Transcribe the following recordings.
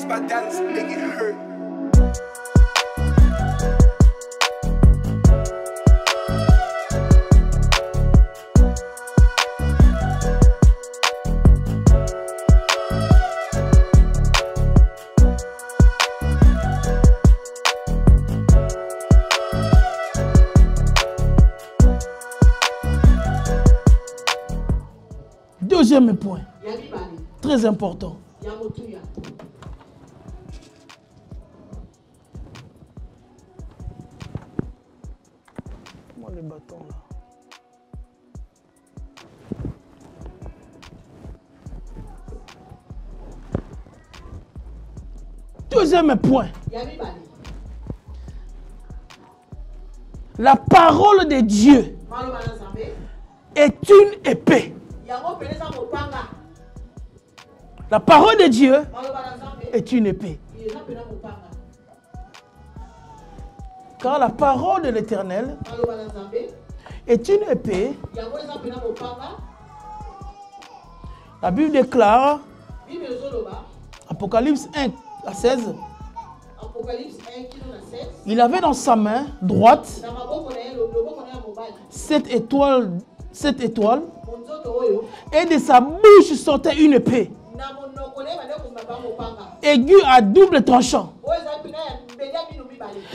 my dance make it hurt. Deuxième point, très important. Comment les bâtons là? Deuxième point. La parole de Dieu est une épée. La parole de Dieu est une épée. Car la parole de l'Éternel est une épée. La Bible déclare, Apocalypse 1 à 16, il avait dans sa main droite 7 étoiles, et de sa bouche sortait une épée, aiguë à double tranchant.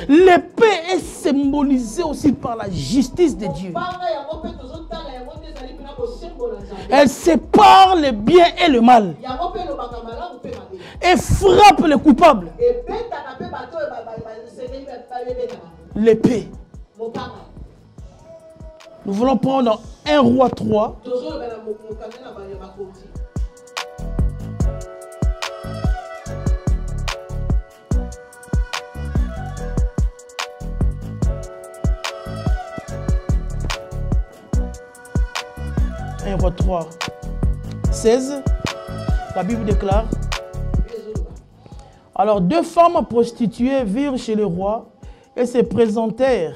L'épée est symbolisée aussi par la justice de Dieu. Elle sépare le bien et le mal et frappe le coupable. L'épée. Nous voulons prendre 1 Roi 3. Un Roi 3, 16, la Bible déclare. Alors 2 femmes prostituées virent chez le roi et se présentèrent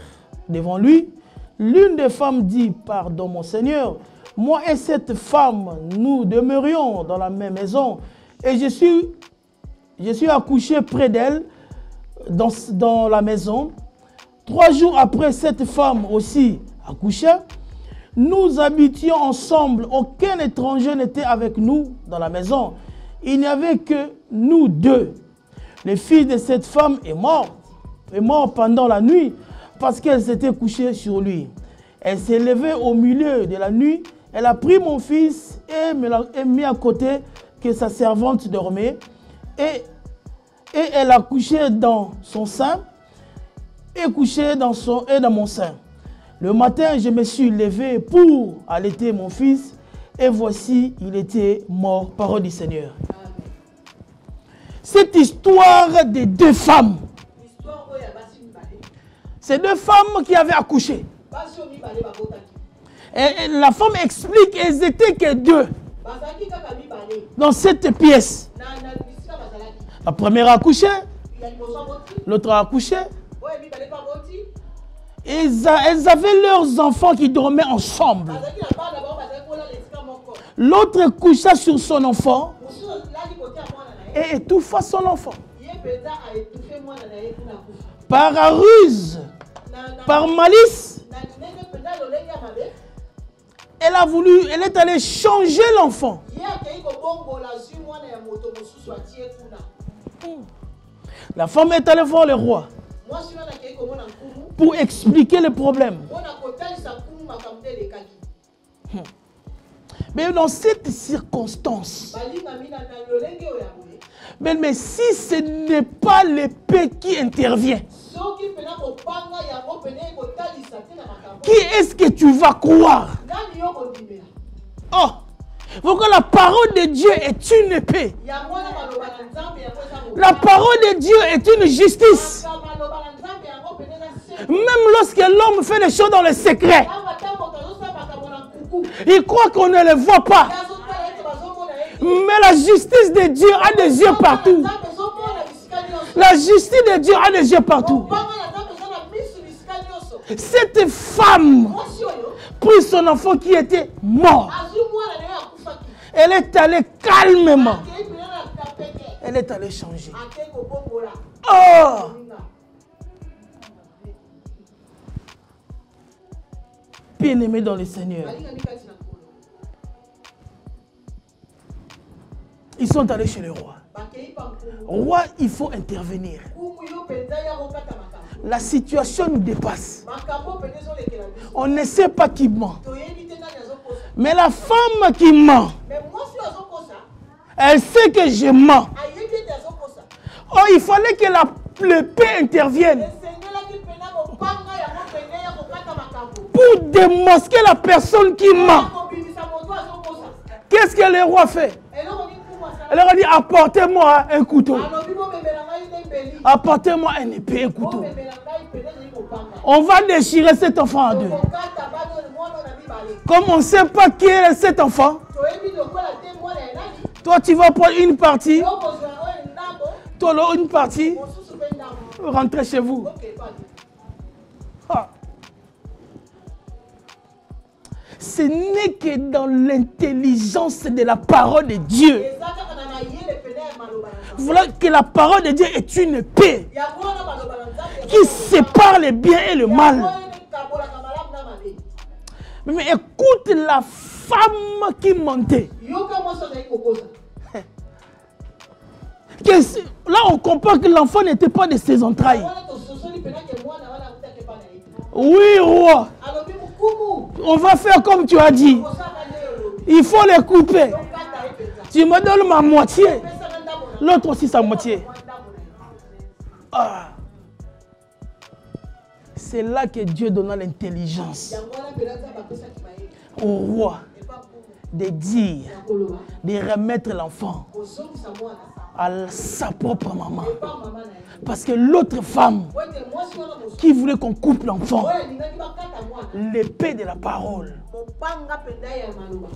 devant lui. L'une des femmes dit, pardon mon Seigneur, moi et cette femme, nous demeurions dans la même maison et je suis accouché près d'elle dans la maison. 3 jours après, cette femme aussi accoucha. Nous habitions ensemble, aucun étranger n'était avec nous dans la maison. Il n'y avait que nous deux. Le fils de cette femme est mort pendant la nuit parce qu'elle s'était couchée sur lui. Elle s'est levée au milieu de la nuit, elle a pris mon fils et me l'a mis à côté que sa servante dormait et elle a couché dans son sein et couché dans mon sein. Le matin, je me suis levé pour allaiter mon fils et voici, il était mort. Parole du Seigneur. Cette histoire de 2 femmes, c'est 2 femmes qui avaient accouché. Et la femme explique qu'elles étaient que 2 dans cette pièce. La première a accouché, l'autre a accouché. Elles avaient leurs enfants qui dormaient ensemble. L'autre coucha sur son enfant et étouffa son enfant. Par ruse, par malice, elle est allée changer l'enfant. La femme est allée voir le roi pour expliquer le problème. Mais dans cette circonstance, mais si ce n'est pas l'épée qui intervient, qui est-ce que tu vas croire? Oh, donc la parole de Dieu est une épée. La parole de Dieu est une justice. Même lorsque l'homme fait les choses dans le secret, il croit qu'on ne les voit pas. Mais la justice de Dieu a des yeux partout. La justice de Dieu a des yeux partout. Cette femme prit son enfant qui était mort. Elle est allée calmement. Elle elle est allée changer. Oh! Bien-aimé dans le Seigneur. Ils sont allés chez le roi. Roi, il faut intervenir. La situation nous dépasse. On ne sait pas qui ment. Mais la femme qui ment, elle sait que je mens. Oh, il fallait que le paix intervienne pour démasquer la personne qui ment. Qu'est-ce que le roi fait? Elle leur a dit, apportez-moi un couteau. Apportez-moi un épée, un couteau. On va déchirer cet enfant en deux. Comme on ne sait pas qui est cet enfant, toi tu vas prendre une partie, toi une partie, rentrez chez vous. Ah. Ce n'est que dans l'intelligence de la parole de Dieu. Voilà que la parole de Dieu est une épée qui sépare le bien et le mal. Mais écoute la femme qui mentait. Là, on comprend que l'enfant n'était pas de ses entrailles. Oui, roi. On va faire comme tu as dit. Il faut les couper. Tu me donnes ma moitié. L'autre aussi sa moitié. Ah. C'est là que Dieu donna l'intelligence au roi de dire, de remettre l'enfant à sa propre maman. Parce que l'autre femme qui voulait qu'on coupe l'enfant, l'épée de la parole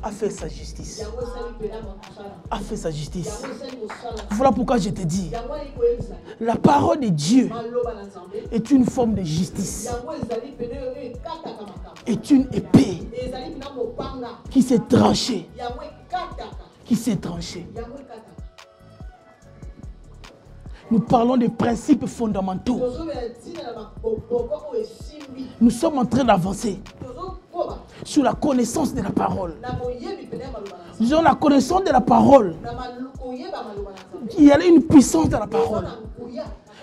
a fait sa justice. A fait sa justice. Voilà pourquoi je te dis, la parole de Dieu est une forme de justice. Est une épée qui s'est tranchée. Qui s'est tranchée. Nous parlons des principes fondamentaux. Nous sommes en train d'avancer sur la connaissance de la parole. Nous avons la connaissance de la parole. Il y a une puissance dans la parole.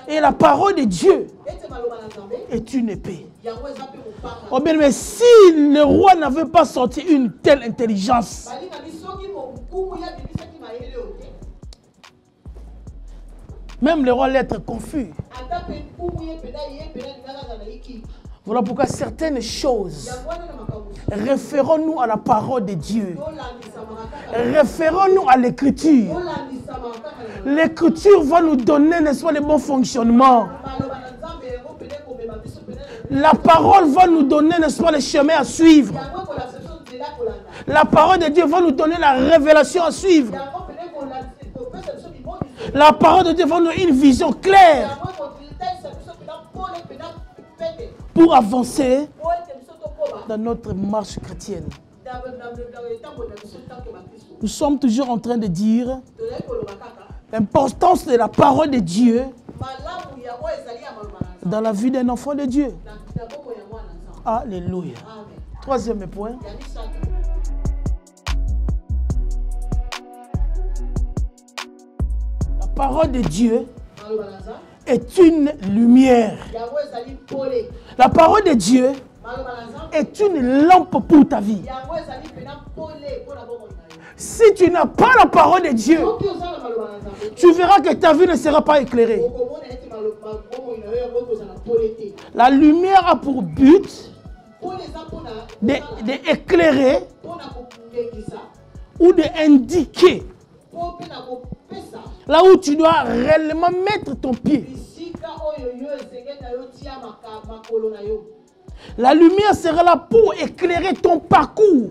Et la parole de Dieu est une épée. Oh bien, mais si le roi n'avait pas sorti une telle intelligence, même le roi allait être confus. Voilà pourquoi certaines choses, référons-nous à la parole de Dieu. Référons-nous à l'écriture. L'écriture va nous donner, n'est-ce pas, le bon fonctionnement. La parole va nous donner, n'est-ce pas, le chemin à suivre. La parole de Dieu va nous donner la révélation à suivre. La parole de Dieu va nous donner une vision claire pour avancer dans notre marche chrétienne. Nous sommes toujours en train de dire l'importance de la parole de Dieu dans la vie d'un enfant de Dieu. Alléluia. Troisième point. La parole de Dieu est une lumière. La parole de Dieu est une lampe pour ta vie. Si tu n'as pas la parole de Dieu, tu verras que ta vie ne sera pas éclairée. La lumière a pour but d'éclairer ou d'indiquer là où tu dois réellement mettre ton pied. La lumière sera là pour éclairer ton parcours.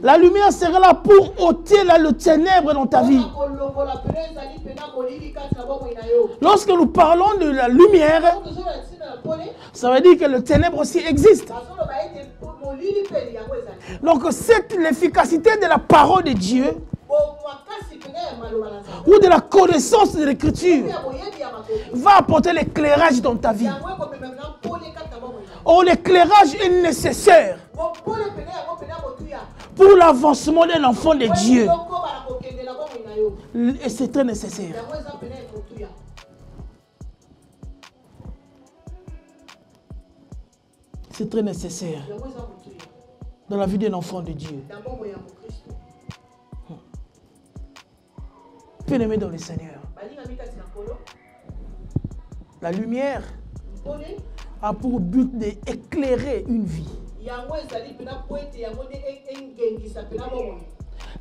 La lumière sera là pour ôter le ténèbre dans ta vie. Lorsque nous parlons de la lumière, ça veut dire que le ténèbre aussi existe. Donc l'efficacité de la parole de Dieu ou de la connaissance de l'écriture va apporter l'éclairage dans ta vie. Oh, l'éclairage est nécessaire pour l'avancement d'un enfant de Dieu. Et c'est très nécessaire. C'est très nécessaire dans la vie d'un enfant de Dieu. Bien-aimé dans le Seigneur, la lumière a pour but d'éclairer une vie.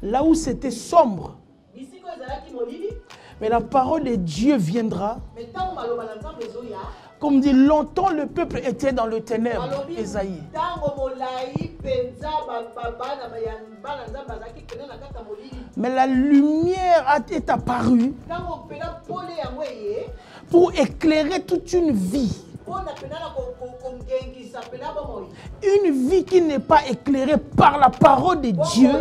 Là où c'était sombre, mais la parole de Dieu viendra. Comme dit, longtemps le peuple était dans le ténèbre, Esaïe. Mais la lumière est apparue pour éclairer toute une vie. Une vie qui n'est pas éclairée par la parole de Dieu.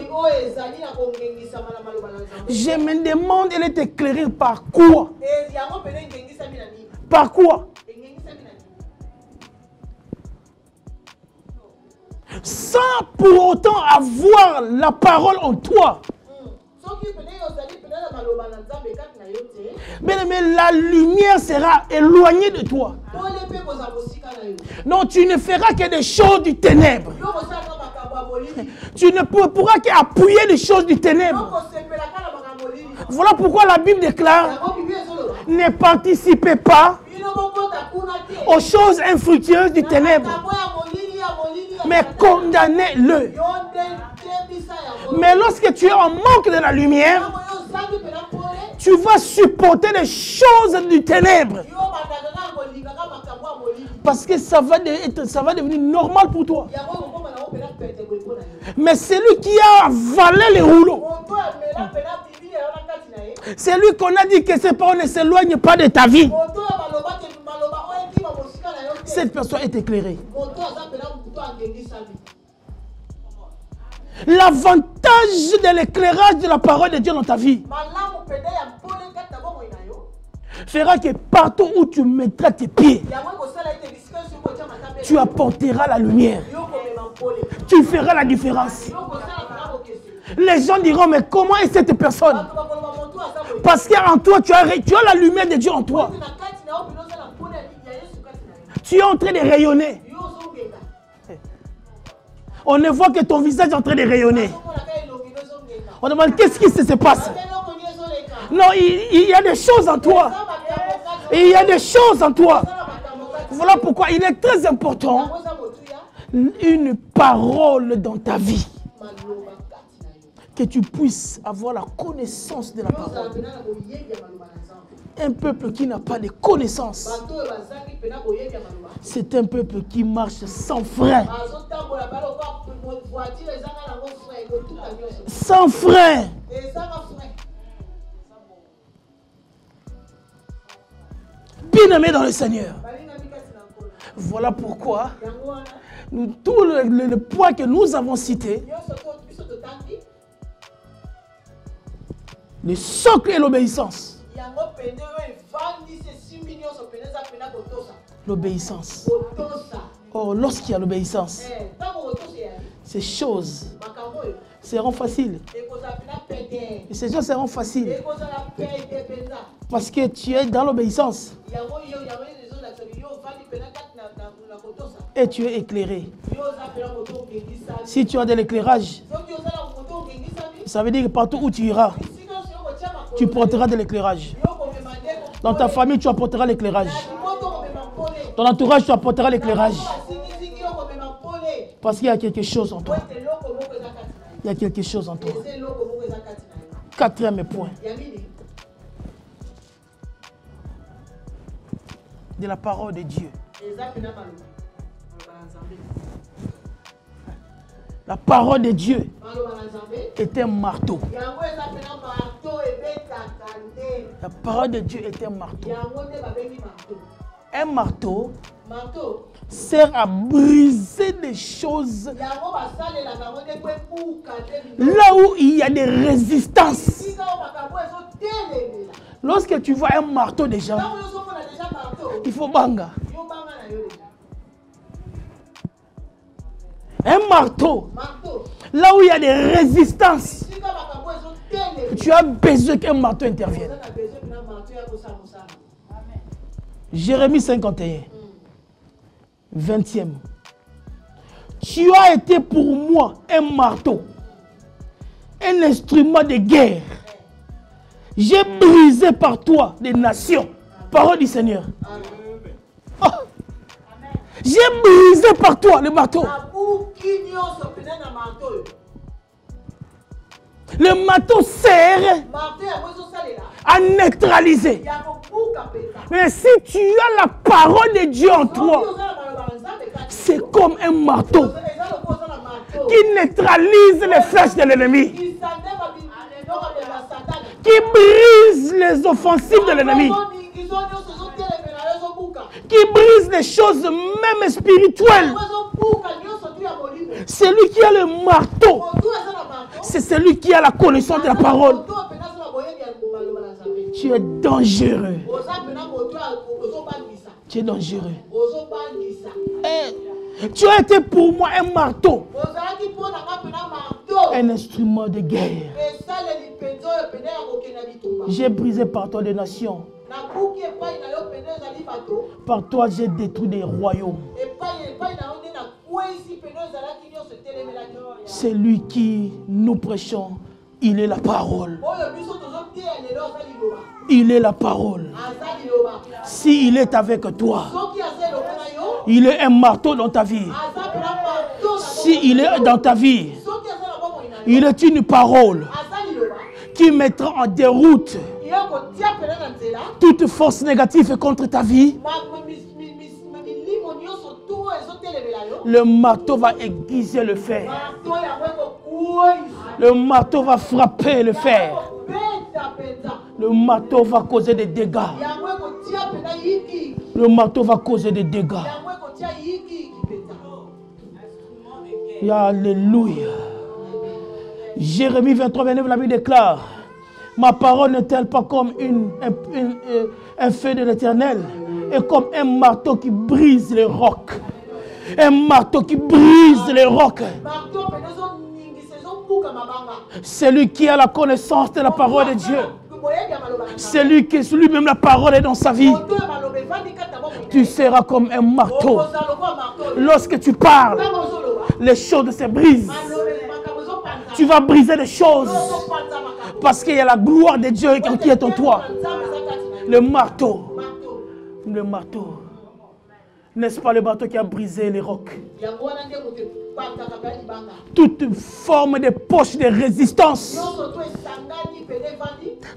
Je me demande, elle est éclairée par quoi? Par quoi? Sans pour autant avoir la parole en toi. Mais la lumière sera éloignée de toi. Non, tu ne feras que des choses du ténèbre. Tu ne pourras qu'appuyer les choses du ténèbre. Voilà pourquoi la Bible déclare: ne participez pas aux choses infructueuses du ténèbre, mais condamnez-le. Mais lorsque tu es en manque de la lumière, tu vas supporter les choses du ténèbre. Parce que ça va devenir normal pour toi. Mais celui qui a avalé les rouleaux, c'est lui qu'on a dit que ses parents ne s'éloignent pas de ta vie. Cette personne est éclairée. L'avantage de l'éclairage de la parole de Dieu dans ta vie fera que partout où tu mettras tes pieds, tu apporteras la lumière. Tu feras la différence. Les gens diront: mais comment est cette personne? Parce qu'en toi, tu as la lumière de Dieu en toi. Tu es en train de rayonner. On ne voit que ton visage est en train de rayonner. On demande: qu'est-ce qui se passe? Non, il y a des choses en toi. Il y a des choses en toi. Voilà pourquoi il est très important une parole dans ta vie. Que tu puisses avoir la connaissance de la parole. Un peuple qui n'a pas de connaissance, c'est un peuple qui marche sans frein. Sans frein. Bien-aimé dans le Seigneur. Voilà pourquoi tout le point que nous avons cité, le socle et l'obéissance. L'obéissance. Or, lorsqu'il y a l'obéissance, ces choses seront faciles. Et ces choses seront faciles. Parce que tu es dans l'obéissance. Et tu es éclairé. Si tu as de l'éclairage, ça veut dire que partout où tu iras, tu porteras de l'éclairage. Dans ta famille, tu apporteras l'éclairage. Dans l'entourage, tu apporteras l'éclairage. Parce qu'il y a quelque chose en toi. Il y a quelque chose en toi. Quatrième point. De la parole de Dieu. La parole de Dieu est un marteau. La parole de Dieu est un marteau. Un marteau sert à briser des choses là où il y a des résistances. Lorsque tu vois un marteau déjà, il faut banga. Un marteau, là où il y a des résistances, tu as besoin qu'un marteau intervienne. Jérémie 51, 20e. Tu as été pour moi un marteau, un instrument de guerre. J'ai brisé par toi des nations. Parole du Seigneur. Oh. J'ai brisé par toi le marteau. Le marteau sert à neutraliser. Mais si tu as la parole de Dieu en toi, c'est comme un marteau qui neutralise les flèches de l'ennemi, qui brise les offensives de l'ennemi, qui brise les choses même spirituelles. Celui qui a le marteau, c'est celui qui a la connaissance de la parole. Tu es dangereux. Tu es dangereux. Tu as été pour moi un marteau, un instrument de guerre. J'ai brisé par toi des nations. Par toi, j'ai détruit des royaumes. C'est lui qui nous prêchons. Il est la parole. Il est la parole. S'il est avec toi, il est un marteau dans ta vie. S'il est dans ta vie, il est une parole qui mettra en déroute toute force négative contre ta vie. Le marteau va aiguiser le fer. Le marteau va frapper le fer. Le marteau va causer des dégâts. Le marteau va causer des dégâts. Alléluia. Jérémie 23, 29, la Bible déclare: ma parole n'est-elle pas comme un feu de l'Éternel et comme un marteau qui brise les rocs? Un marteau qui brise les rocs. Celui qui a la connaissance de la parole de Dieu. Celui qui est lui-même la parole est dans sa vie. Tu seras comme un marteau. Lorsque tu parles, les choses se brisent. Tu vas briser les choses. Parce qu'il y a la gloire de Dieu qui est en toi. Le marteau. Le marteau. N'est-ce pas le marteau qui a brisé les rocs? Toute forme de poche de résistance.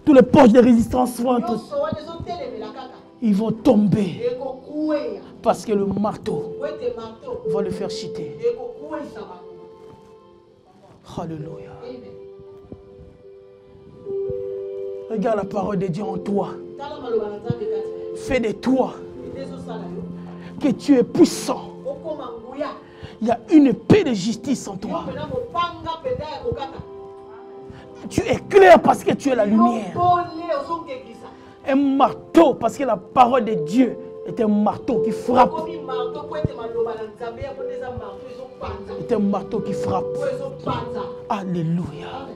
Toutes les poches de résistance ils vont tomber. Parce que le marteau va le faire chuter. Alléluia. Regarde la parole de Dieu en toi. Fais de toi que tu es puissant. Il y a une paix de justice en toi. Tu éclaires parce que tu es la lumière. Un marteau parce que la parole de Dieu est un marteau qui frappe. C'est un marteau qui frappe. Alléluia.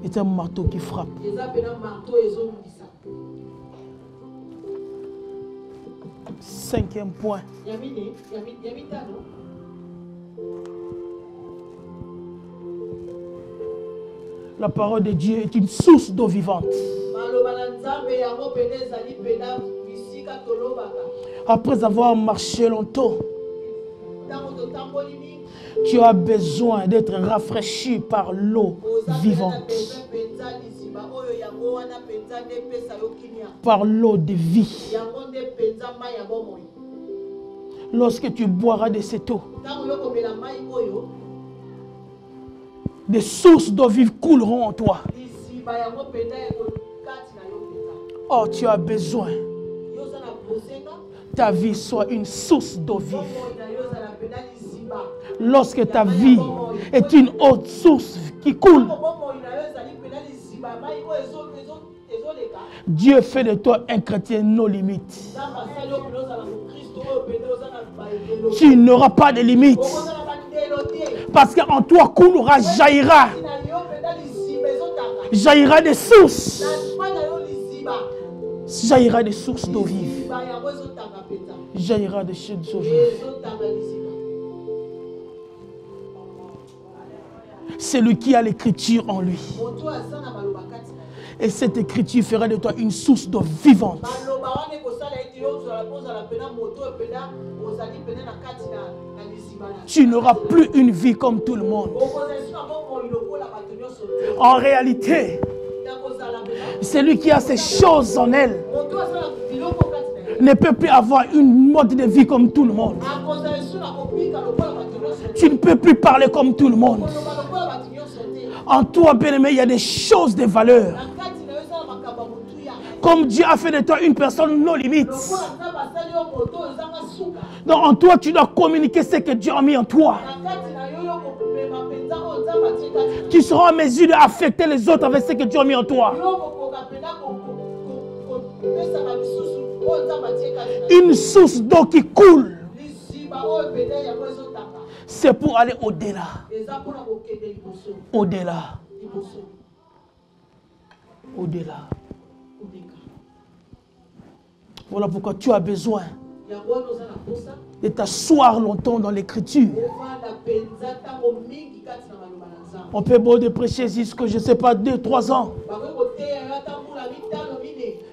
C'est un marteau qui frappe. Cinquième point. La parole de Dieu est une source d'eau vivante. Après avoir marché longtemps, tu as besoin d'être rafraîchi par l'eau vivante. Par l'eau de vie. Lorsque tu boiras de cette eau, des sources d'eau vive couleront en toi. Oh, tu as besoin. Ta vie soit une source d'eau vive. Lorsque ta vie est une haute source qui coule, Dieu fait de toi un chrétien non limite. Tu n'auras pas de limite. Parce qu'en toi coulera, jaillira des sources. Jaillira des sources d'eau vive. Jaillira des sources d'eau vive. C'est lui qui a l'écriture en lui. Et cette écriture fera de toi une source d'eau vivante. Tu n'auras plus une vie comme tout le monde. En réalité, celui qui a ces choses en elle ne peut plus avoir une mode de vie comme tout le monde. Tu ne peux plus parler comme tout le monde. En toi, bien-aimé, il y a des choses de valeur. Comme Dieu a fait de toi une personne non limite. Donc en toi, tu dois communiquer ce que Dieu a mis en toi. Tu seras en mesure d'affecter les autres avec ce que Dieu a mis en toi. Une source d'eau qui coule. C'est pour aller au-delà. Au-delà. Au-delà. Voilà pourquoi tu as besoin de t'asseoir longtemps dans l'écriture. On peut beau de prêcher jusqu'à, je ne sais pas, 2-3 ans.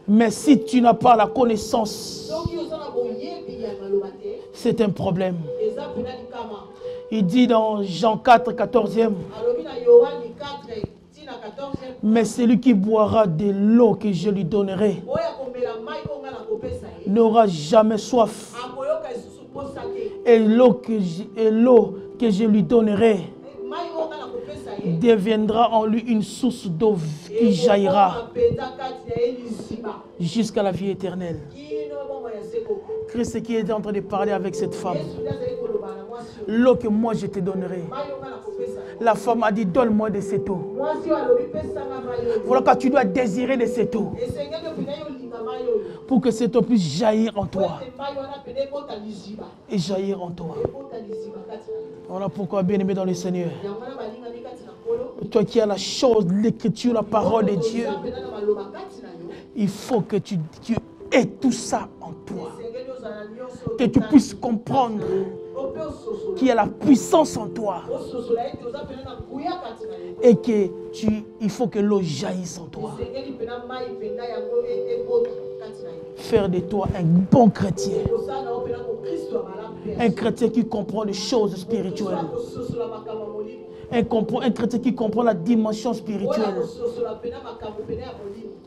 Mais si tu n'as pas la connaissance, c'est un problème. Il dit dans Jean 4, 14e, mais celui qui boira de l'eau que je lui donnerai n'aura jamais soif. Et l'eau que je lui donnerai deviendra en lui une source d'eau qui jaillira jusqu'à la vie éternelle. Christ qui était en train de parler avec cette femme. L'eau que moi je te donnerai. La femme a dit, donne-moi de cette eau. Voilà quand tu dois désirer de cette eau. Pour que cette eau puisse jaillir en toi. Et jaillir en toi. Voilà pourquoi, bien-aimé dans le Seigneur. Toi qui as la chose, l'écriture, la parole de Dieu. Il faut que tu aies tout ça en toi. Que tu puisses comprendre qu'il y a la puissance en toi. Et que il faut que l'eau jaillisse en toi. Faire de toi un bon chrétien. Un chrétien qui comprend les choses spirituelles. Un chrétien qui comprend la dimension spirituelle.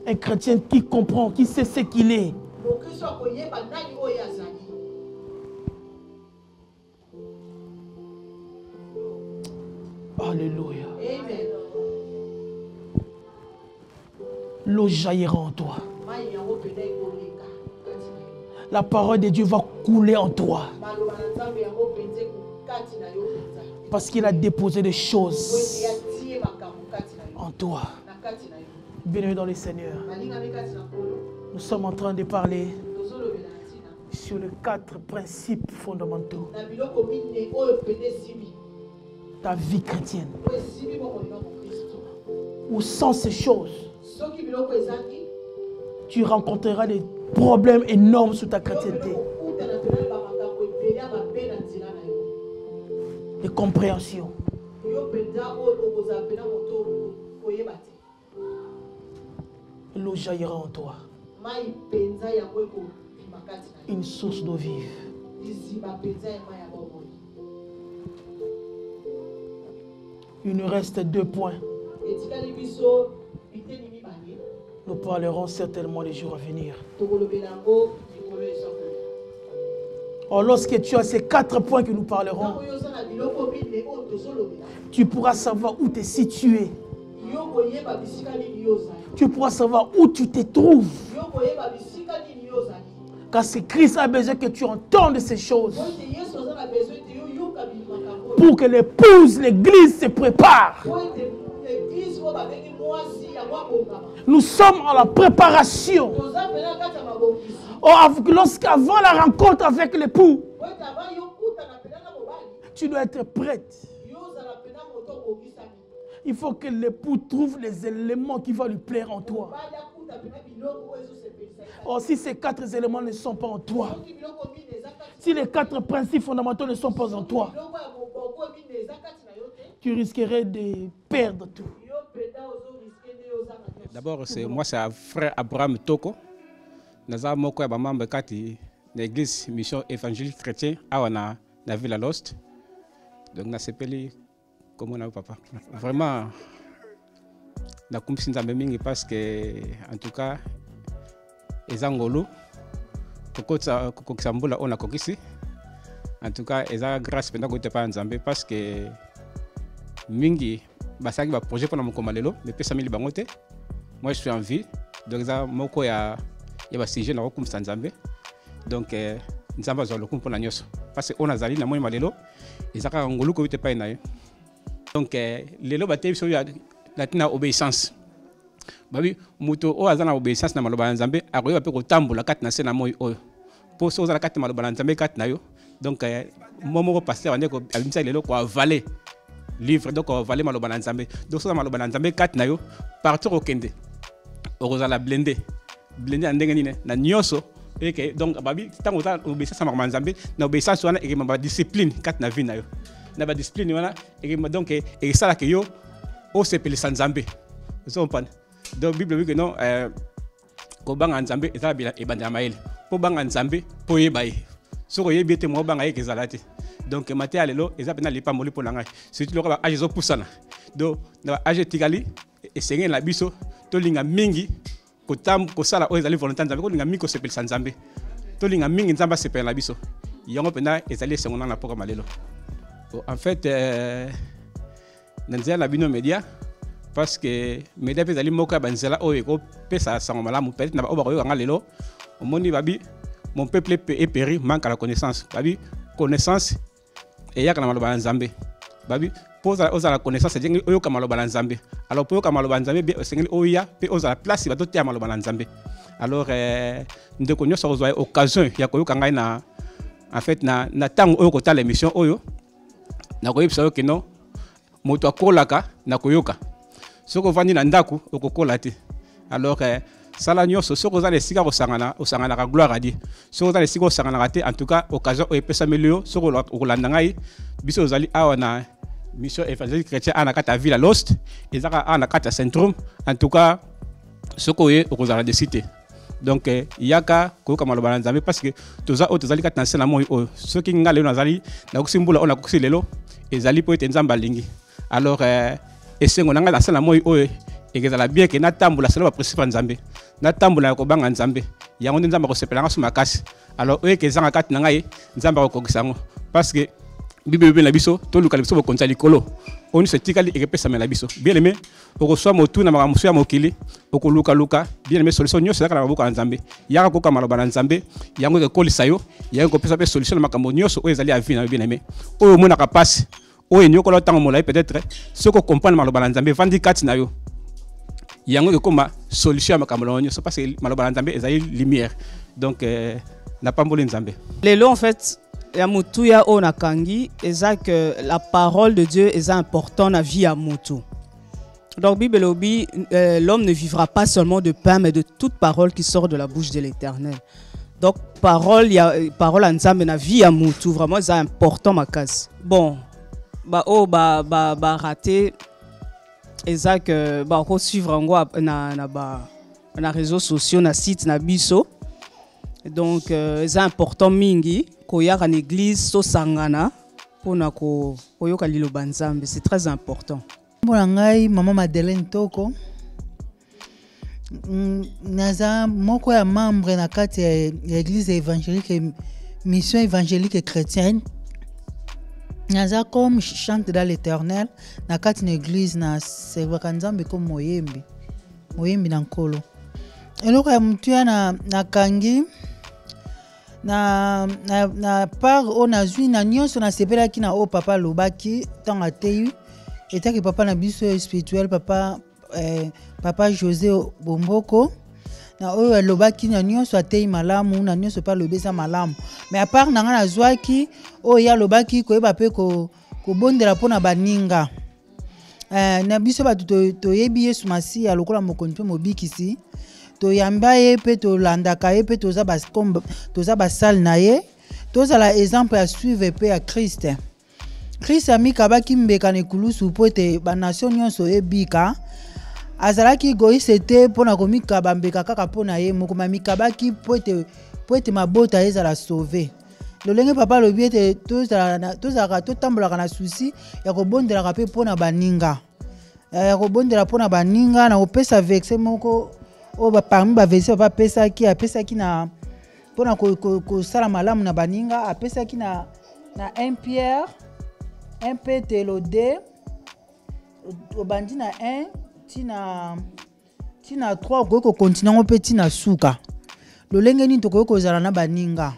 Un chrétien qui comprend, qui sait ce qu'il est. Alléluia. L'eau jaillira en toi. La parole de Dieu va couler en toi. Parce qu'il a déposé des choses en toi. Bienvenue dans le Seigneur. Nous sommes en train de parler sur les 4 principes fondamentaux. Ta vie chrétienne. Ou sans ces choses, tu rencontreras des problèmes énormes sur ta chrétienté. De compréhension. L'eau jaillira en toi. Une source d'eau vive. Il nous reste 2 points. Nous parlerons certainement les jours à venir. Or, lorsque tu as ces 4 points que nous parlerons, tu pourras savoir où tu es situé. Tu pourras savoir où tu te trouves. Car c'est Christ a besoin que tu entendes ces choses. Pour que l'épouse, l'église se prépare. Nous sommes en la préparation. Lorsqu'avant la rencontre avec l'époux, tu dois être prête. Il faut que l'époux trouve les éléments qui vont lui plaire en toi. Or, si ces 4 éléments ne sont pas en toi, si les 4 principes fondamentaux ne sont pas en toi, tu risquerais de perdre tout. D'abord, moi, c'est frère Abraham Toko. Nous avons membre de l'église Mission Évangélique Chrétienne à la ville à Lost. Donc, nous s'appelle comme on a papa. Vraiment, nous avons parce que, en tout cas, les Angolais, on a coquissé. En tout cas, ils ont grâce pendant que tu pas en Zambie parce que mingi basaki ba projet pour mon lelo mais pesa mili bangote. Moi je suis en vie donc ça moko ya ba sujet na ko en Zambie. Donc nzamba zo lokum pour la nyos parce que on a zali na moi malelo ezaka ngolu ko te pa na yo. Donc lelo ba te biso ya latina obéissance. Babi muto o azana obéissance na maloba Nzambe akoyeba pe ko tambola kat na sena moyo oyo. Po so za kat maloba Nzambe kat na yo. Donc momo pasteur ande ko abimisa lelo ko avaler livre donc avaler maloba Nzambe. Donc so maloba Nzambe kat na yo partir au kende. Orozala blender ndenge nini na nyoso et donc babi tango za obéissance na maloba Nzambe na obéissance wana e ma discipline kat na vie na yo. Na ba discipline wana e donc e sala ke yo o sepeli Nzambe. So pan donc Bible dit que non ko banga Nzambe ezala bila ebanda maele po banga Nzambe po yebaye soko yebete mo banga yeke zalati donc maté alelo ezala na lipa moli polanga surtout lo ba age zo pusana donc na age tigali esenge la biso to linga mingi ko tam ko sala o ezali volonté Nzambe ko linga mingi ko sepeli Nzambe to linga mingi Nzamba sepeli la biso yango pena ezali sengona na poko malelo en fait nanzela bino media parce que média pe zali moka banzela oyo ko pesa sango malamu peut-être na ba obayo nga lelo omoni babi mon peuple est péri manque la connaissance babi connaissance et ya kana maloba Nzambe babi poza oza la connaissance jengi oyo kama maloba Nzambe alors pour kama maloba Nzambe be sengeli oya pe oza la place ba to tia maloba Nzambe alors ndeko nyoso ozwa occasion ya koyoka ngai na en fait na tango oyo ko ta l'émission oyo na koyebisa yo que non moto akolaka na koyoka soko vandi na ndaku okokola te alors sala nyoso soko za lesika osangana ka gloire a Dieu soko za lesika osangana te en tout cas occasion o epesa melio soko okolanda ngai biso ozali awa na mission évangélique chrétien ana kata ville Lost ezaka ana kata centrum en tout cas soko ye okozala de cité donc yaka ko kama maloba Nzambe parce que tozali kata na sena moyo oyo soki ngale nazali na kusimbula ona kusilelo ezali po ete Nzamba lingi alors esengo nanga na sala moyi oyo ekezala bien ke natambula sala ba principe Nzambe natambula ko banga Nzambe yango Nzamba ko sepelanga suma kasi alors oyo kezanga kati na ngai Nzamba ko kogisango parce que Bible na biso to luka biso bokonza likolo oni se tikali ekepesa mela biso bien aimé oko swa motu na makambo ya mokili oko luka bien aimé solution nyoso ya kana mabuko ya Nzambe yaka ko kama loba na Nzambe yango ke kolisa yo yango ko pesa pe solution na makambo nyoso oyo ezali avi na bien aimé oyo mona ka passe oyo nyoko lo tango molai peut-être ce ko comprendre maloba Nzambe vandi kati na yo yango ke koma solution ya makambo nyoso parce que maloba Nzambe ezali lumière donc na pamboli Nzambe lelo en fait ya mutu ya ona kangi eza que la parole de Dieu est important na vie à mutu. Donc Bible obi l'homme ne vivra pas seulement de pain mais de toute parole qui sort de la bouche de l'Éternel. Donc parole à Nzambe na vie à mutu vraiment c'est important makasi. Bon raté eza que ko suivre ngo na réseaux sociaux na site na biso. Donc c'est important mingi koya en église so sangana pona ko koyoka liloba Nzambe, c'est très important. Ngai maman Madeleine Toko naza moko ya membre na kati ya église évangélique mission évangélique chrétienne naza comme chante dans l'Éternel na kati na église na servaka Nzambe comme moyembi na nkolo eloko ya mutu ya na kangi na part o nazwi na nyonso nasepelaki na o papa alobaki ntango atei etaki papa na biso spirituel papa José Bomboko na oyo alobaki na nyonso atei malamu na nyonso pa lobesa malamu mais à part nanga nazwaki oyo alobaki koyeba pe kobondela mpona baninga na biso bato toyebi Yesu Masiya lokola mokonzi mpe mobikisi toyamba ye pe tolandaka ye pe toza basale na ye tozala exemple ya suivre pe ya Christ amikabaki mbeka na ekulusu po ete banation nyonso ebika azalaki egoïste te mpona komikaba mbeka kaka mpona ye moko mikabaki po ete mabota ezala sauve lolenge papa alobi ete totambolaka na susi ya kobondelaka mpe mpona baninga na kopesa verse moko oyo parmi baverse apesaki na mpona kosala malamu na baninga apesaki na 1 Pierre 1 Petelo 2 obandi na 1 tina 3 okoki kokontina ngo mpe tina suka lolenge nini tokoki kozala na baninga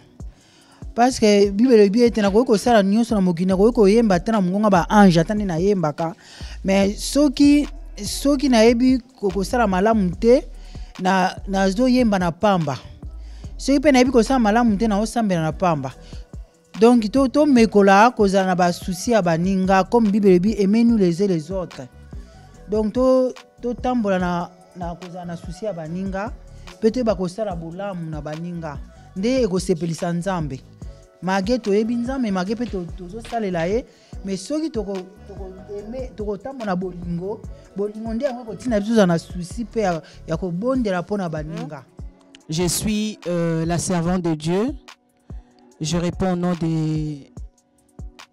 parce que Bible elobi ete nakoki kosala nyonso na mokili nakoki koyemba ata na mongonga baange ata nde nayembaka mais soki nayebi kosala malamu te nazoyemba na pamba soki mpe nayebi kosala malamu te naosambela na pamba donc tomekola kozala na basusi ya baninga comme Bible elobi aimez-nous les uns les autres donc totambola na kozala na susi ya baninga mpe toyeba kosala bolamu na baninga nde ekosepelisa nzambe mage toyebi nzambe mage mpe tozosalela ye mais soki tokotambola na bolingo nde yango ekotina biso tozala na susi mpe ya kobondela mpona baninga. Je suis la servante de Dieu. Je réponds au nom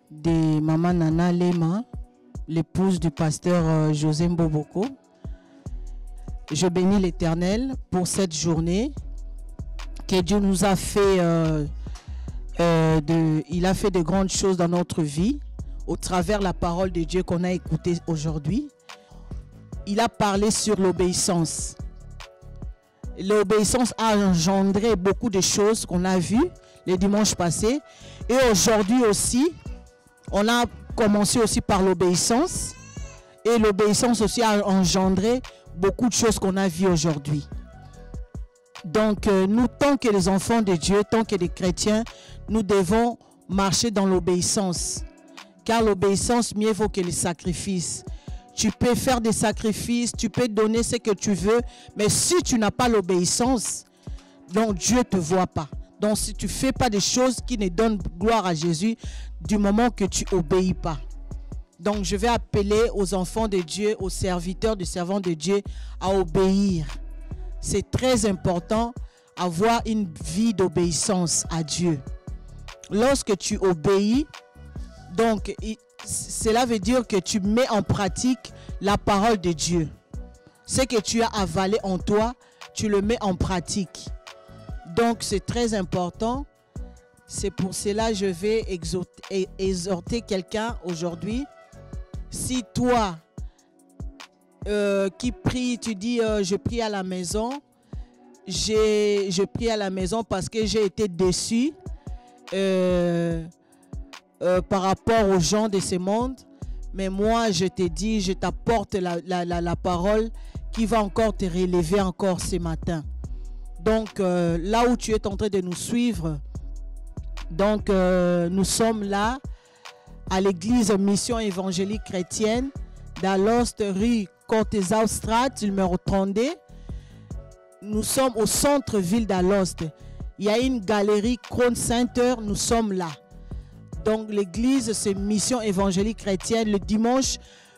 de Maman Nana Lema, l'épouse du pasteur José Mboboko. Je bénis l'Éternel pour cette journée que Dieu nous a fait. Il a fait de grandes choses dans notre vie au travers la parole de Dieu qu'on a écoutée aujourd'hui. Il a parlé sur l'obéissance. L'obéissance a engendré beaucoup de choses qu'on a vues les dimanches passés. Et aujourd'hui aussi, on a commencé aussi par l'obéissance. Et l'obéissance aussi a engendré beaucoup de choses qu'on a vues aujourd'hui. Donc, nous, tant que les enfants de Dieu, tant que les chrétiens, nous devons marcher dans l'obéissance. Car l'obéissance, mieux vaut que les sacrifices. Tu peux faire des sacrifices, tu peux donner ce que tu veux, mais si tu n'as pas l'obéissance, donc Dieu ne te voit pas. Donc, si tu ne fais pas des choses qui ne donnent gloire à Jésus, du moment que tu n'obéis pas. Donc, je vais appeler aux enfants de Dieu, aux serviteurs, des servants de Dieu, à obéir. C'est très important d'avoir une vie d'obéissance à Dieu. Lorsque tu obéis, donc, cela veut dire que tu mets en pratique la parole de Dieu. Ce que tu as avalé en toi, tu le mets en pratique. Donc, c'est très important. C'est pour cela que je vais exhorter quelqu'un aujourd'hui. Si toi, qui prie, tu dis je prie à la maison, je prie à la maison parce que j'ai été déçu par rapport aux gens de ce monde, mais moi je te dis, je t'apporte la parole qui va encore te relever encore ce matin. Donc là où tu es en train de nous suivre, donc nous sommes là à l'église Mission Évangélique Chrétienne d'Alost, rue Cortezau-Strat, numéro 32. Nous sommes au centre-ville d'Alost. Il y a une galerie Crown Center, nous sommes là. Donc l'église, c'est Mission Évangélique Chrétienne. Le dimanche,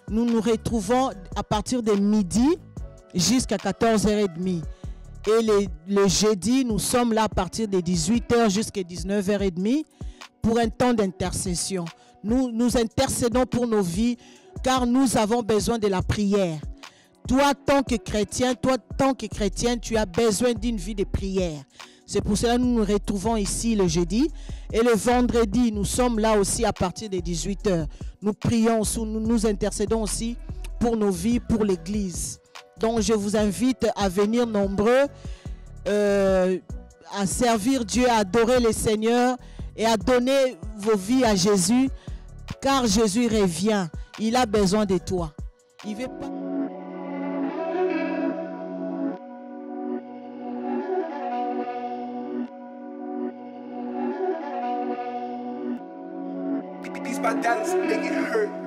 nous nous retrouvons à partir de midi jusqu'à 14h30. Et le jeudi, nous sommes là à partir de 18h jusqu'à 19h30 pour un temps d'intercession. Nous intercédons pour nos vies car nous avons besoin de la prière. Toi, tant que chrétien, tu as besoin d'une vie de prière. C'est pour cela que nous nous retrouvons ici le jeudi. Et le vendredi, nous sommes là aussi à partir de 18h. Nous prions, nous intercédons aussi pour nos vies, pour l'église. Donc, je vous invite à venir nombreux à servir Dieu, à adorer le Seigneur et à donner vos vies à Jésus, car Jésus revient. Il a besoin de toi. Il veut pas... These my dance make it hurt.